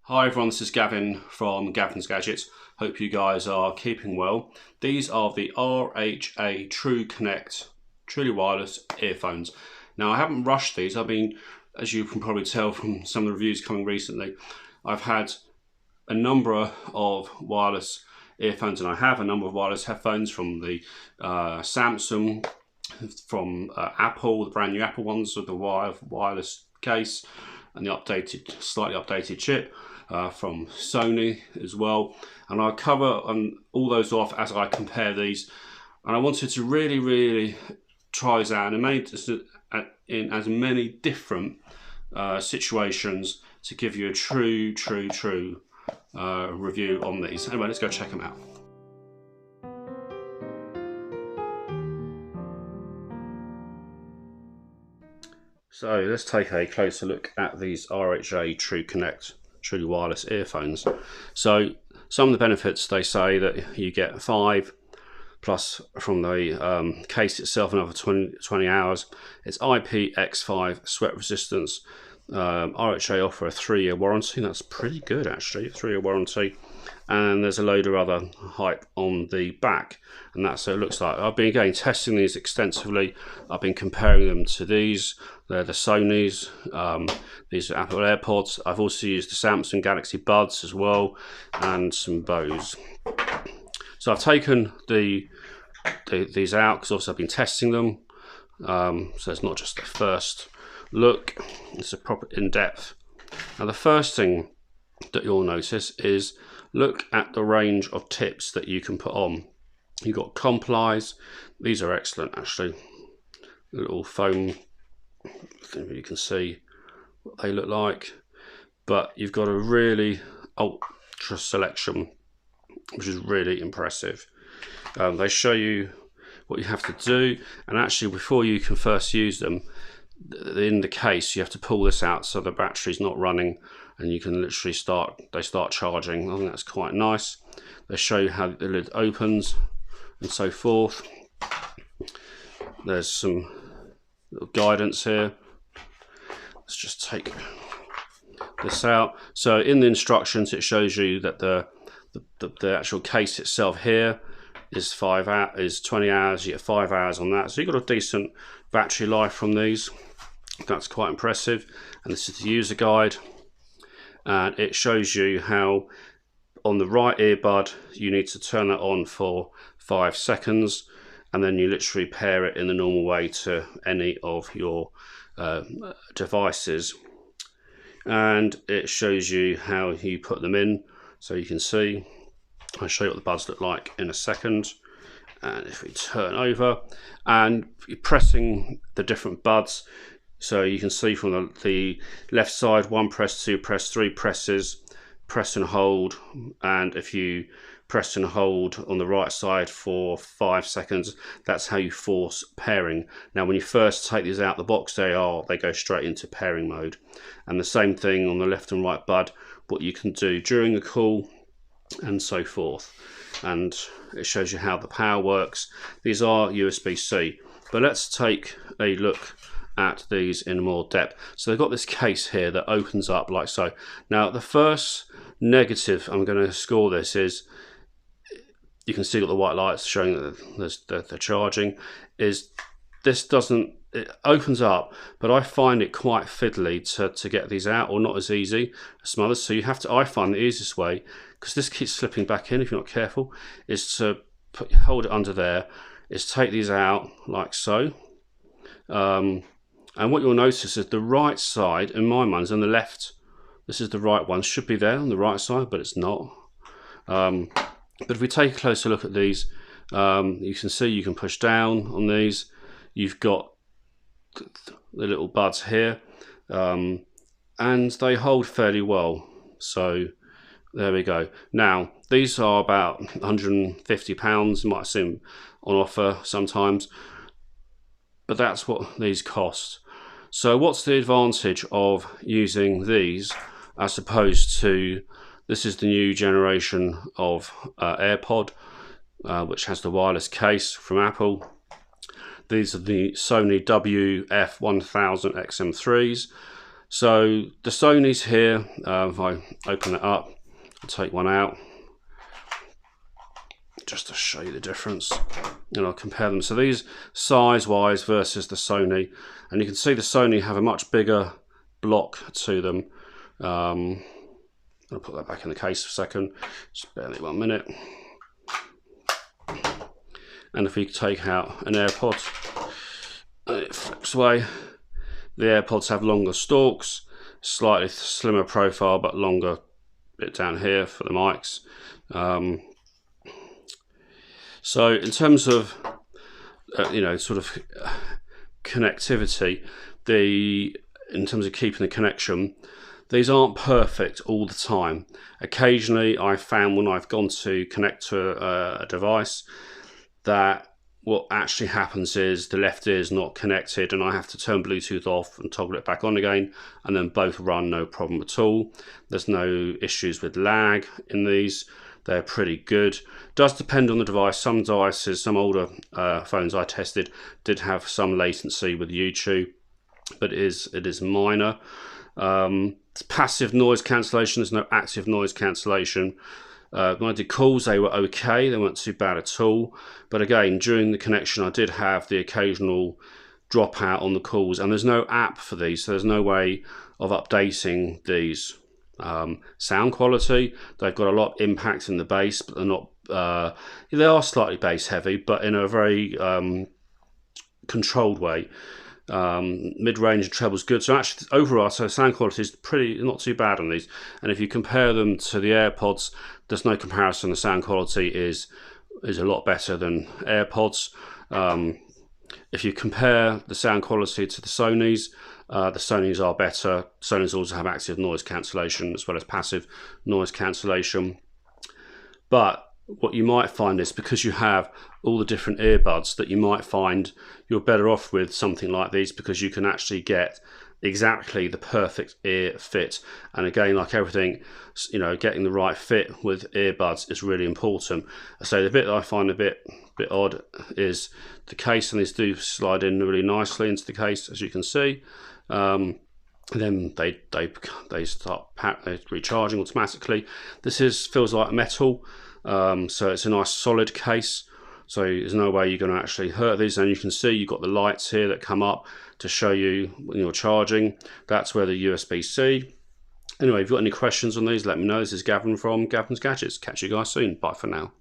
Hi everyone, this is Gavin from Gavin's Gadgets. Hope you guys are keeping well. These are the RHA TrueConnect Truly Wireless earphones. Now I haven't rushed these. I've been, as you can probably tell from some of the reviews coming recently, I've had a number of wireless earphones, and I have a number of wireless headphones from the Samsung, from Apple, the brand new Apple ones with the wireless case and the slightly updated chip. From Sony as well, and I'll cover all those off as I compare these. And I wanted to really try these out and made this in as many different situations to give you a true review on these. Anyway, let's go check them out. So let's take a closer look at these RHA TrueConnect Truly Wireless earphones. So some of the benefits, they say that you get 5 plus from the case itself another 20 hours. It's IPX5 sweat resistance. RHA offer a 3-year warranty. That's pretty good actually, a 3-year warranty. And there's a load of other hype on the back, and that's what it looks like. I've been testing these extensively. I've been comparing them to these. They're the Sony's, these are Apple AirPods. I've also used the Samsung Galaxy Buds as well, and some Bose. So I've taken these out because also I've been testing them. So it's not just the first look, it's a proper in-depth. Now the first thing that you'll notice is look at the range of tips that you can put on. You've got complies. These are excellent actually. Little foam, you can see what they look like. But you've got a really ultra selection, which is really impressive. They show you what you have to do, and actually before you can first use them, in the case you have to pull this out so the battery's not running, and you can literally start charging. I think that's quite nice. They show you how the lid opens and so forth. There's some little guidance here. Let's just take this out. So in the instructions it shows you that the actual case itself here is 20 hours. You get 5 hours on that, so you've got a decent battery life from these. That's quite impressive. And this is the user guide, and it shows you how on the right earbud you need to turn it on for 5 seconds, and then you literally pair it in the normal way to any of your devices, and it shows you how you put them in. So you can see, I'll show you what the buds look like in a second. And if we turn over and you're pressing the different buds, so you can see from the left side, 1 press, 2 press, 3 presses, press and hold. And if you press and hold on the right side for 5 seconds, that's how you force pairing. Now when you first take these out the box, they go straight into pairing mode. And the same thing on the left and right bud, what you can do during the call and so forth. And it shows you how the power works. These are USB-C, but let's take a look at these in more depth. So they've got this case here that opens up like so. Now the first negative I'm going to score this is, you can see got the white lights showing that they're charging, is this it opens up, but I find it quite fiddly to get these out, or not as easy as some others. So you have to, I find the easiest way, because this keeps slipping back in if you're not careful, is to hold it under there, is take these out like so. And what you'll notice is the right side, in my mind, is on the left. This is the right one, should be there on the right side, but it's not. But if we take a closer look at these, you can see you can push down on these. You've got the little buds here, and they hold fairly well. So there we go. Now these are about £150. You might see them on offer sometimes, but that's what these cost. So what's the advantage of using these as opposed to, this is the new generation of AirPod, which has the wireless case from Apple. These are the Sony WF-1000 XM3s. So the Sony's here, if I open it up, I'll take one out, just to show you the difference, and I'll compare them. So these size-wise versus the Sony, and you can see the Sony have a much bigger block to them. I'll put that back in the case for a second, just barely 1 minute. And if we take out an AirPod, and it flips away, the AirPods have longer stalks, slightly slimmer profile, but longer bit down here for the mics. So in terms of sort of connectivity, in terms of keeping the connection, these aren't perfect all the time. Occasionally I found when I've gone to connect to a device that what actually happens is the left ear is not connected and I have to turn Bluetooth off and toggle it back on again, and then both run no problem at all. There's no issues with lag in these. They're pretty good. Does depend on the device. Some devices, some older phones I tested did have some latency with YouTube, but it is minor. It's passive noise cancellation. There's no active noise cancellation. When I did calls, they were okay. They weren't too bad at all. But again, during the connection, I did have the occasional dropout on the calls, and there's no app for these, so there's no way of updating these. Sound quality, they've got a lot of impact in the bass, but they're not. They are slightly bass heavy, but in a very controlled way. Mid-range and treble's good, so actually overall, so sound quality is not too bad on these. And if you compare them to the AirPods, there's no comparison. The sound quality is a lot better than AirPods. If you compare the sound quality to the Sonys are better. Sonys also have active noise cancellation as well as passive noise cancellation. But what you might find is, because you have all the different earbuds, that you might find you're better off with something like these, because you can actually get exactly the perfect ear fit. And again, like everything, getting the right fit with earbuds is really important. So the bit that I find a bit odd is the case, and these do slide in really nicely into the case, as you can see. Then they start recharging automatically. This feels like metal. So it's a nice solid case, so there's no way you're going to actually hurt these. And you can see you've got the lights here that come up to show you when you're charging. That's where the USB-C. Anyway, if you've got any questions on these, let me know. This is Gavin from Gavin's Gadgets. Catch you guys soon. Bye for now.